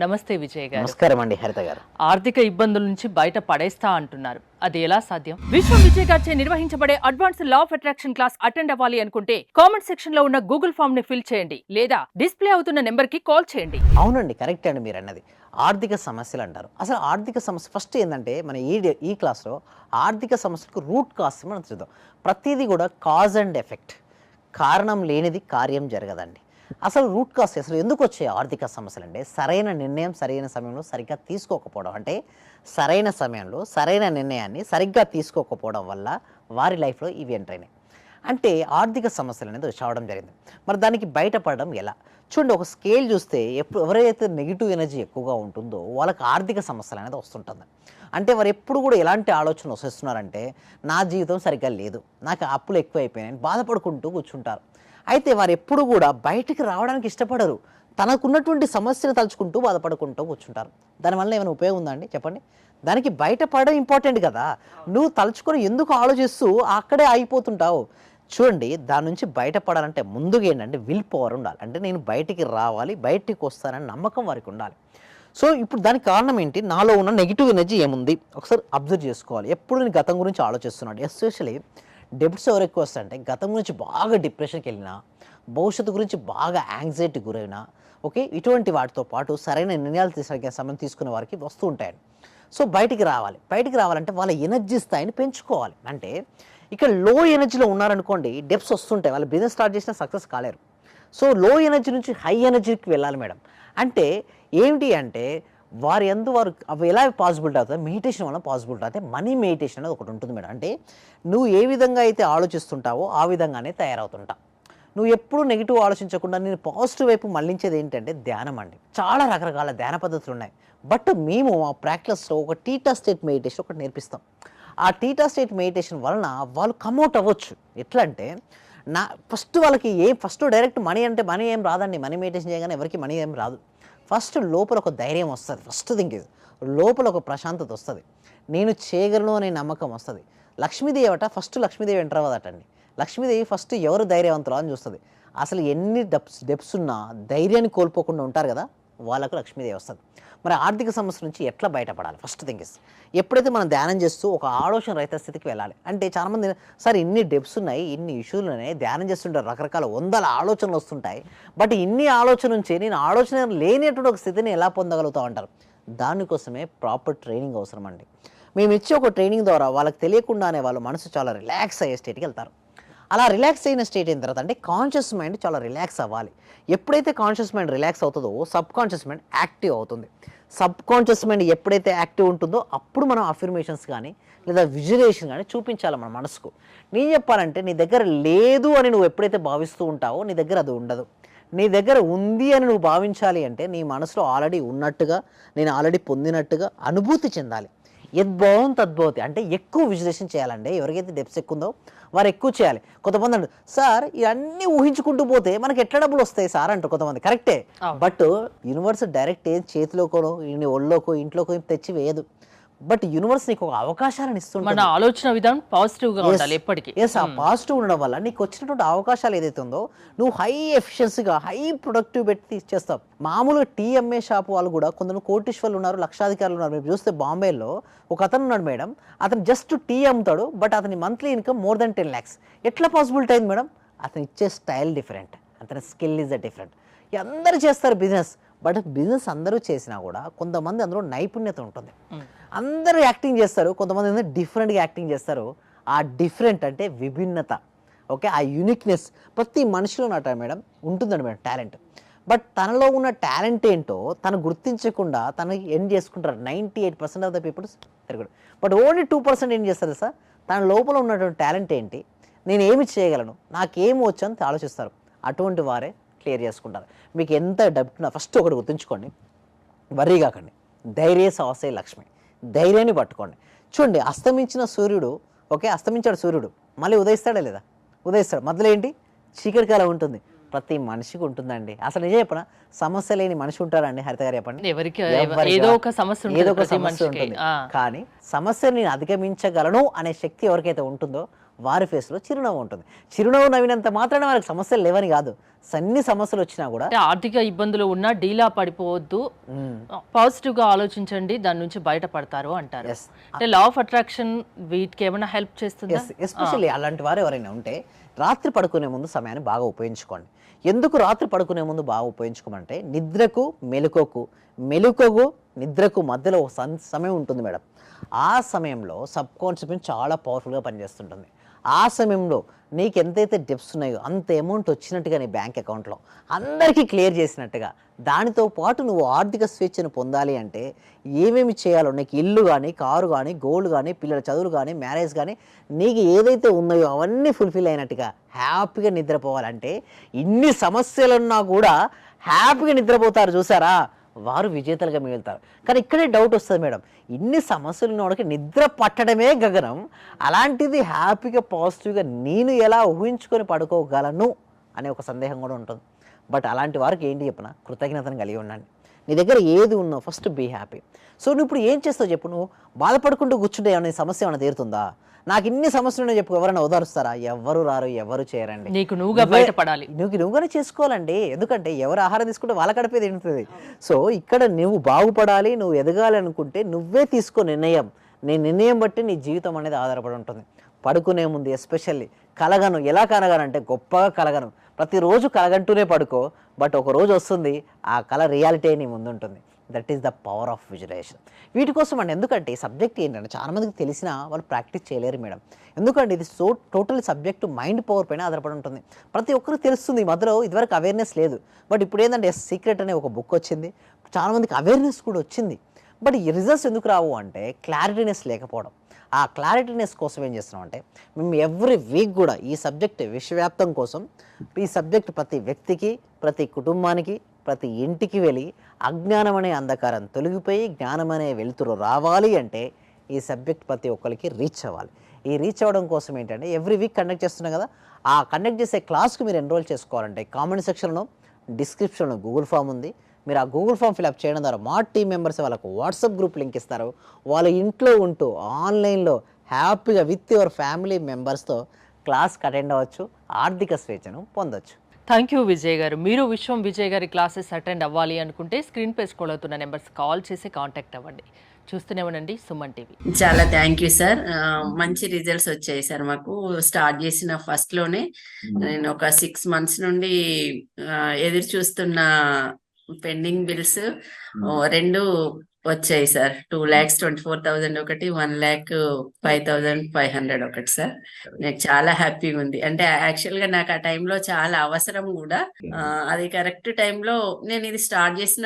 నమస్తే విజయ్ గారు. నమస్కారం అండి హరిత గారు. ఆర్థిక ఇబ్బందుల నుంచి బయట పడేస్తా అంటున్నారు, అది ఎలా సాధ్యం? విశ్వం విజయ్ గారిచే నిర్వహించబడే advance law of attraction class attend అవ్వాలి అనుకుంటే కామెంట్ సెక్షన్ లో ఉన్న గూగుల్ ఫామ్ ని ఫిల్ చేయండి లేదా డిస్ప్లే అవుతున్న నెంబర్ కి కాల్ చేయండి. అవునండి, కరెక్ట్ అండి మీరు అన్నది. ఆర్థిక సమస్యలు అంటారు. అసలు ఆర్థిక సమస్య ఫస్ట్ ఏంటంటే మన ఈ క్లాస్లో ఆర్థిక సమస్యలకు రూట్ కాజ్ మనం చూద్దాం. ప్రతిదీ కూడా కాజ్ అండ్ ఎఫెక్ట్, కారణం లేనిది కార్యం జరగదండి. అసలు రూట్ కాజ్ అసలు ఎందుకు వచ్చాయి ఆర్థిక సమస్యలు అంటే సరైన నిర్ణయం సరైన సమయంలో సరిగ్గా తీసుకోకపోవడం, అంటే సరైన సమయంలో సరైన నిర్ణయాన్ని సరిగ్గా తీసుకోకపోవడం వల్ల వారి లైఫ్లో ఇవి ఎంటర్ అయినాయి. అంటే ఆర్థిక సమస్యలు అనేది రావడం జరిగింది. మరి దానికి బయటపడడం ఎలా? చూడండి, ఒక స్కేల్ చూస్తే ఎవరైతే నెగిటివ్ ఎనర్జీ ఎక్కువగా ఉంటుందో వాళ్ళకి ఆర్థిక సమస్యలు అనేది వస్తుంటుంది. అంటే వారు ఎప్పుడు కూడా ఎలాంటి ఆలోచనలు వస్తున్నారంటే నా జీవితం సరిగ్గా లేదు, నాకు అప్పులు ఎక్కువ అయిపోయినాయని బాధపడుకుంటూ కూర్చుంటారు. అయితే వారు ఎప్పుడు కూడా బయటికి రావడానికి ఇష్టపడరు, తనకున్నటువంటి సమస్యను తలుచుకుంటూ బాధపడుకుంటూ కూర్చుంటారు. దానివల్ల ఏమైనా ఉపయోగం ఉందా అండి చెప్పండి? దానికి బయటపడడం ఇంపార్టెంట్ కదా. నువ్వు తలుచుకొని ఎందుకు ఆలోచిస్తూ అక్కడే ఆగిపోతుంటావు? చూడండి, దాని నుంచి బయటపడాలంటే ముందుగా ఏంటంటే విల్ పవర్ ఉండాలి. అంటే నేను బయటికి రావాలి, బయటికి వస్తానని నమ్మకం వారికి ఉండాలి. సో ఇప్పుడు దానికి కారణం ఏంటి? నాలో ఉన్న నెగిటివ్ ఎనర్జీ ఏముంది ఒకసారి అబ్జర్వ్ చేసుకోవాలి. ఎప్పుడు నేను గతం గురించి ఆలోచిస్తున్నాడు. ఎస్పెషలీ డెబ్ట్స్ ఎవరు ఎక్కువ వస్తాయంటే గతం గురించి బాగా డిప్రెషన్కి వెళ్ళినా, భవిష్యత్తు గురించి బాగా యాంగ్జైటీ గురైనా, ఓకే, ఇటువంటి వాటితో పాటు సరైన నిర్ణయాలు తీసుకునే సమయం తీసుకునే వారికి వస్తూ ఉంటాయండి. సో బయటికి రావాలంటే వాళ్ళ ఎనర్జీ స్థాయిని పెంచుకోవాలి. అంటే ఇక్కడ లో ఎనర్జీలో ఉన్నారనుకోండి, డెప్స్ వస్తుంటాయి, వాళ్ళు బిజినెస్ స్టార్ట్ చేసినా సక్సెస్ కాలేరు. సో లో ఎనర్జీ నుంచి హై ఎనర్జీకి వెళ్ళాలి మేడం. అంటే ఏంటి అంటే వారు అవి ఎలా పాసిబిలిటీ అవుతుంది? మెడిటేషన్ వల్ల పాసిబిలిటీ అయితే మనీ మెడిటేషన్ అనేది ఒకటి ఉంటుంది మేడం. అంటే నువ్వు ఏ విధంగా అయితే ఆలోచిస్తుంటావో ఆ విధంగానే తయారవుతుంటా. నువ్వు ఎప్పుడు నెగిటివ్ ఆలోచించకుండా నేను పాజిటివ్ వైపు మళ్ళించేది ఏంటంటే ధ్యానం అండి. చాలా రకరకాల ధ్యాన పద్ధతులు ఉన్నాయి. బట్ మేము ఆ ప్రాక్టీస్లో ఒక టీటా స్టేట్ మెడిటేషన్ ఒకటి నేర్పిస్తాం. ఆ టీటా స్టేట్ మెడిటేషన్ వలన వాళ్ళు కమ్అట్ అవ్వచ్చు. ఎట్లా అంటే వాళ్ళకి ఫస్ట్ డైరెక్ట్ మనీ అంటే మనీ ఏం రాదండి. మనీ మెడిటేషన్ చేయగానే ఎవరికి మనీ ఏం రాదు. ఫస్ట్ లోపల ఒక ధైర్యం వస్తుంది. ఫస్ట్ థింగ్ ఇది, లోపల ఒక ప్రశాంతత వస్తుంది, నేను చేయగలను అనే నమ్మకం వస్తుంది. లక్ష్మీదేవి ఫస్ట్ లక్ష్మీదేవి ఎంటర్ అవ్వదటండి. లక్ష్మీదేవి ఫస్ట్ ఎవరు ధైర్యవంతులు అని చూస్తుంది. అసలు ఎన్ని డెప్స్ ఉన్నా ధైర్యాన్ని కోల్పోకుండా ఉంటారు కదా, వాళ్ళకు లక్ష్మీదేవి వస్తుంది. మరి ఆర్థిక సమస్య నుంచి ఎట్లా బయటపడాలి? ఫస్ట్ థింగ్ ఇస్, ఎప్పుడైతే మనం ధ్యానం చేస్తూ ఒక ఆలోచన రహిత స్థితికి వెళ్ళాలి. అంటే చాలామంది సార్ ఇన్ని డెప్స్ ఉన్నాయి, ఇన్ని ఇష్యూలు ఉన్నాయి, ధ్యానం చేస్తుంటారు, రకరకాల వందల ఆలోచనలు వస్తుంటాయి, బట్ ఇన్ని ఆలోచన నుంచి నేను ఆలోచన లేనటువంటి ఒక స్థితిని ఎలా పొందగలుగుతాం అంటారు. దానికోసమే ప్రాపర్ ట్రైనింగ్ అవసరం అండి. మేము ఇచ్చే ఒక ట్రైనింగ్ ద్వారా వాళ్ళకి తెలియకుండానే వాళ్ళ మనసు చాలా రిలాక్స్ అయ్యే స్టేట్కి వెళ్తారు. అలా రిలాక్స్ అయిన స్టేట్ అయిన తర్వాత అంటే కాన్షియస్ మైండ్ చాలా రిలాక్స్ అవ్వాలి. ఎప్పుడైతే కాన్షియస్ మైండ్ రిలాక్స్ అవుతుందో సబ్ కాన్షియస్ మైండ్ యాక్టివ్ అవుతుంది. సబ్ కాన్షియస్ మైండ్ ఎప్పుడైతే యాక్టివ్ ఉంటుందో అప్పుడు మనం అఫర్మేషన్స్ కానీ లేదా విజువలైజేషన్ కానీ చూపించాలి మన మనసుకు. నేను చెప్పాలంటే నీ దగ్గర లేదు అని నువ్వు ఎప్పుడైతే భావిస్తూ ఉంటావో నీ దగ్గర అది ఉండదు. నీ దగ్గర ఉంది అని నువ్వు భావించాలి అంటే నీ మనసులో ఆల్రెడీ ఉన్నట్టుగా, నేను ఆల్రెడీ పొందినట్టుగా అనుభూతి చెందాలి. యద్భావం తద్భవతి అంటే ఎక్కువ విజువలైజేషన్ చేయాలండి. ఎవరికైతే డెప్స్ ఎక్కువ ఉందో వారు ఎక్కువ చేయాలి. కొంతమంది అంటారు సార్ ఇవన్నీ ఊహించుకుంటూ పోతే మనకి ఎట్లా డబ్బులు వస్తాయి సార్ అంటారు కొంతమంది. కరెక్టే, బట్ యూనివర్స్ డైరెక్ట్ ఏం చేతిలోకో ఒళ్ళోకో ఇంట్లోకో తెచ్చి వేయదు. బట్ యూనివర్స్ నీకు ఒక అవకాశాలను ఇస్తుంది. మన ఆలోచన విధానం పాజిటివ్ గా ఉండాలి ఎప్పటికీ. ఆ పాజిటివ్ ఉండడం వల్ల నీకు వచ్చినటువంటి అవకాశాలు ఏదైతే ఉందో నువ్వు హై ఎఫిషియన్సీగా హై ప్రొడక్టివ్ పెట్టి ఇచ్చేస్తావు. మామూలుగా టీ అమ్మే షాప్ వాళ్ళు కూడా కొందరు కోటీశ్వర్లు ఉన్నారు, లక్షాధికారులు ఉన్నారు. మీరు చూస్తే బాంబేలో ఒక అతను ఉన్నాడు మేడం, అతను జస్ట్ టీ అమ్ముతాడు, బట్ అతని monthly income more than 10 lakhs. ఎట్లా పాసిబిలిటీ అయింది మేడం? అతను ఇచ్చే స్టైల్ డిఫరెంట్, అతని స్కిల్ ఈజ్ డిఫరెంట్. అందరూ చేస్తారు బిజినెస్, బట్ బిజినెస్ అందరూ చేసినా కూడా కొంతమంది అందులో నైపుణ్యత ఉంటుంది. అందరూ యాక్టింగ్ చేస్తారు, కొంతమంది డిఫరెంట్గా యాక్టింగ్ చేస్తారు. ఆ డిఫరెంట్ అంటే విభిన్నత, ఓకే, ఆ యూనిక్నెస్ ప్రతి మనిషిలో ఉన్నట్టు మేడం ఉంటుందండి మేడం టాలెంట్. బట్ తనలో ఉన్న టాలెంట్ ఏంటో తను గుర్తించకుండా తను ఎండ్ చేసుకుంటారు. 98% ఆఫ్ ద పీపుల్స్ తిరగడు, బట్ ఓన్లీ 2% ఏం చేస్తారు సార్, తన లోపల ఉన్నటువంటి టాలెంట్ ఏంటి, నేను ఏమి చేయగలను, నాకేమి వచ్చు అని ఆలోచిస్తారు. అటువంటి వారే క్లియర్ చేసుకుంటారు. మీకు ఎంత డబ్బున్నా ఫస్ట్ ఒకటి గుర్తుంచుకోండి, వర్రీ కాకండి. ధైర్య సాహసే లక్ష్మి, ధైర్యాన్ని పట్టుకోండి. చూడండి, అస్తమించిన సూర్యుడు, ఓకే, అస్తమించాడు సూర్యుడు, మళ్ళీ ఉదయిస్తాడా లేదా? ఉదయిస్తాడు. మధ్యలో ఏంటి? చీకటి కాలం ఉంటుంది. ప్రతి మనిషికి ఉంటుందండి. అసలు నిజం చెప్పనా, సమస్య లేని మనిషి ఉంటారండి హరిత గారు చెప్పండి? ఏదో ఒక సమస్య ఉంటుంది. కానీ సమస్యను నేను అధిగమించగలను అనే శక్తి ఎవరికైతే ఉంటుందో వారి ఫేస్లో చిరునవ్వు ఉంటుంది. చిరునవ్వు నవ్వినంత మాత్రాన వారికి సమస్యలు లేవని కాదు, అన్ని సమస్యలు వచ్చినా కూడా అంటే ఆర్థిక ఇబ్బందులు ఉన్నా డీలా పడిపోవద్దు, పాజిటివ్ గా ఆలోచించండి, దాని నుంచి బయటపడతారు అంటారు. Yes. అంటే లా ఆఫ్ అట్రాక్షన్ వీటికి ఏమైనా హెల్ప్ చేస్తుందా? ఎస్పెషల్లీ అలాంటి వారు ఎవరైనా ఉంటే రాత్రి పడుకునే ముందు సమయాన్ని బాగా ఉపయోగించుకోండి. ఎందుకు రాత్రి పడుకునే ముందు బాగా ఉపయోగించుకోమంటే నిద్రకు మెలుకకు నిద్రకు మధ్యలో ఒక సమయం ఉంటుంది మేడం. ఆ సమయంలో సబ్ కాన్షియస్ మైండ్ చాలా పవర్ఫుల్గా పనిచేస్తుంటుంది. ఆ సమయంలో నీకు ఎంతైతే డెప్స్ ఉన్నాయో అంత అమౌంట్ వచ్చినట్టుగా నీ బ్యాంక్ అకౌంట్లో అందరికీ క్లియర్ చేసినట్టుగా, దానితో పాటు నువ్వు ఆర్థిక స్వేచ్ఛను పొందాలి అంటే ఏమేమి చేయాలో, నీకు ఇల్లు కానీ, కారు కానీ, గోల్డ్ కానీ, పిల్లల చదువులు కానీ, మ్యారేజ్ కానీ, నీకు ఏదైతే ఉన్నాయో అవన్నీ ఫుల్ఫిల్ అయినట్టుగా హ్యాపీగా నిద్రపోవాలంటే ఇన్ని సమస్యలున్నా కూడా హ్యాపీగా నిద్రపోతారు చూసారా, వారు విజేతలుగా మిగులుతారు. కానీ ఇక్కడే డౌట్ వస్తుంది మేడం, ఇన్ని సమస్యలు ఉన్నవాడికి నిద్ర పట్టడమే గగనం, అలాంటిది హ్యాపీగా పాజిటివ్గా నేను ఎలా ఊహించుకొని పడుకోగలను అనే ఒక సందేహం కూడా ఉంటుంది. బట్ అలాంటి వారికి ఏంటి చెప్పిన, కృతజ్ఞతను కలిగి ఉండండి. నీ దగ్గర ఏది ఉన్నా ఫస్ట్ బీ హ్యాపీ. సో నువ్వు ఇప్పుడు ఏం చేస్తావు చెప్పు, నువ్వు బాధపడుకుంటూ కూర్చుంటే ఏమైనా సమస్య ఏమైనా తీరుతుందా? నాకు ఇన్ని సమస్యలు ఉన్నాయి చెప్పు, ఎవరైనా ఓదారుస్తారా? ఎవరు రారు, ఎవరు చేయరండి. నీకు నువ్వుగా బయటపడాలి, నువ్వుగానే చేసుకోవాలండి. ఎందుకంటే ఎవరు ఆహారం తీసుకుంటే వాళ్ళ కడిపే తింటుంది. సో ఇక్కడ నువ్వు బాగుపడాలి, నువ్వు ఎదగాలి అనుకుంటే నువ్వే తీసుకో నిర్ణయం. నీ నిర్ణయం బట్టి నీ జీవితం అనేది ఆధారపడి ఉంటుంది. పడుకునే ముందు ఎస్పెషల్లీ కలగను, ఎలా కలగనంటే గొప్పగా కలగను, ప్రతిరోజు కలగంటూనే పడుకో. బట్ ఒక రోజు వస్తుంది ఆ కళ రియాలిటీ నీ ముందు ఉంటుంది. That is the power of visualisation. వీటి కోసం అండి, ఎందుకంటే ఈ సబ్జెక్ట్ ఏంటంటే చాలామందికి తెలిసినా వాళ్ళు ప్రాక్టీస్ చేయలేరు మేడం. ఎందుకంటే ఇది టోటల్ సబ్జెక్ట్ మైండ్ పవర్ పైన ఆధారపడి ఉంటుంది. ప్రతి ఒక్కరికి తెలుస్తుంది. ఈ మధ్యలో ఇదివరకు అవేర్నెస్ లేదు, బట్ ఇప్పుడు ఏంటంటే సీక్రెట్ అనే ఒక బుక్ వచ్చింది, చాలామందికి అవేర్నెస్ కూడా వచ్చింది. బట్ ఈ రిజల్ట్స్ ఎందుకు రావు అంటే క్లారిటీనెస్ లేకపోవడం. ఆ క్లారిటీనెస్ కోసం ఏం చేస్తున్నాం అంటే మేము ఎవ్రీ వీక్ కూడా ఈ సబ్జెక్ట్ విశ్వవ్యాప్తం కోసం ఈ సబ్జెక్ట్ ప్రతి వ్యక్తికి, ప్రతి కుటుంబానికి, ప్రతి ఇంటికి వెళ్ళి అజ్ఞానం అనే అంధకారం తొలగిపోయి జ్ఞానం అనే వెలుతురు రావాలి అంటే ఈ సబ్జెక్ట్ ప్రతి ఒక్కరికి రీచ్ అవ్వాలి. ఈ రీచ్ అవ్వడం కోసం ఏంటంటే ఎవ్రీ వీక్ కండక్ట్ చేస్తున్నాం కదా, ఆ కండక్ట్ చేసే క్లాస్కి మీరు ఎన్రోల్ చేసుకోవాలంటే కామెంట్ సెక్షన్లో, డిస్క్రిప్షన్లో గూగుల్ ఫామ్ ఉంది. మీరు ఆ గూగుల్ ఫామ్ ఫిల్అప్ చేయడం ద్వారా మా టీం మెంబర్స్ వాళ్ళకు వాట్సాప్ గ్రూప్ లింక్ ఇస్తారు. వాళ్ళ ఇంట్లో ఉంటూ ఆన్లైన్లో హ్యాపీగా విత్ యువర్ ఫ్యామిలీ మెంబర్స్తో క్లాస్కి అటెండ్ అవ్వచ్చు, ఆర్థిక స్వేచ్ఛను పొందొచ్చు. థ్యాంక్ యూ విజయ్ గారు. మీరు విశ్వం విజయ్ గారి క్లాసెస్ అటెండ్ అవ్వాలి అనుకుంటే స్క్రీన్ పై స్క్రోల్ అవుతున్న నెంబర్స్ కాల్ చేసి కాంటాక్ట్ అవ్వండి. చూస్తూనే ఉండండి సుమన్ టీవీ. చాలా థ్యాంక్ యూ సార్. మంచి రిజల్ట్స్ వచ్చాయి సార్. మాకు స్టార్ట్ చేసిన ఫస్ట్ లోనే నేను ఒక 6 months నుండి ఎదురు చూస్తున్న పెండింగ్ బిల్స్ 2 వచ్చాయి సార్. 2,24,000 ఒకటి, 1,05,500 ఒకటి సార్. నాకు చాలా హ్యాపీగా ఉంది. అంటే యాక్చువల్ గా నాకు ఆ టైంలో చాలా అవసరం కూడా. అది కరెక్ట్ టైంలో నేను ఇది స్టార్ట్ చేసిన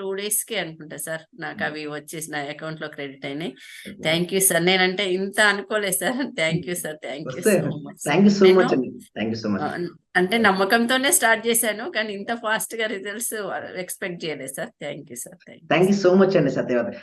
2 days కి అనుకుంటా సార్ నాకు అవి వచ్చేసి నా అకౌంట్ లో క్రెడిట్ అయినాయి. Thank you sir. నేనంటే ఇంత అనుకోలేదు sir. Thank you sir. Thank you so much. అంటే నమ్మకంతోనే స్టార్ట్ చేశాను, కానీ ఇంత ఫాస్ట్ గా రిజల్ట్స్ ఎక్స్పెక్ట్ చేయలేదు sir. Thank you sir. Thank you so much అండి సత్యవతి.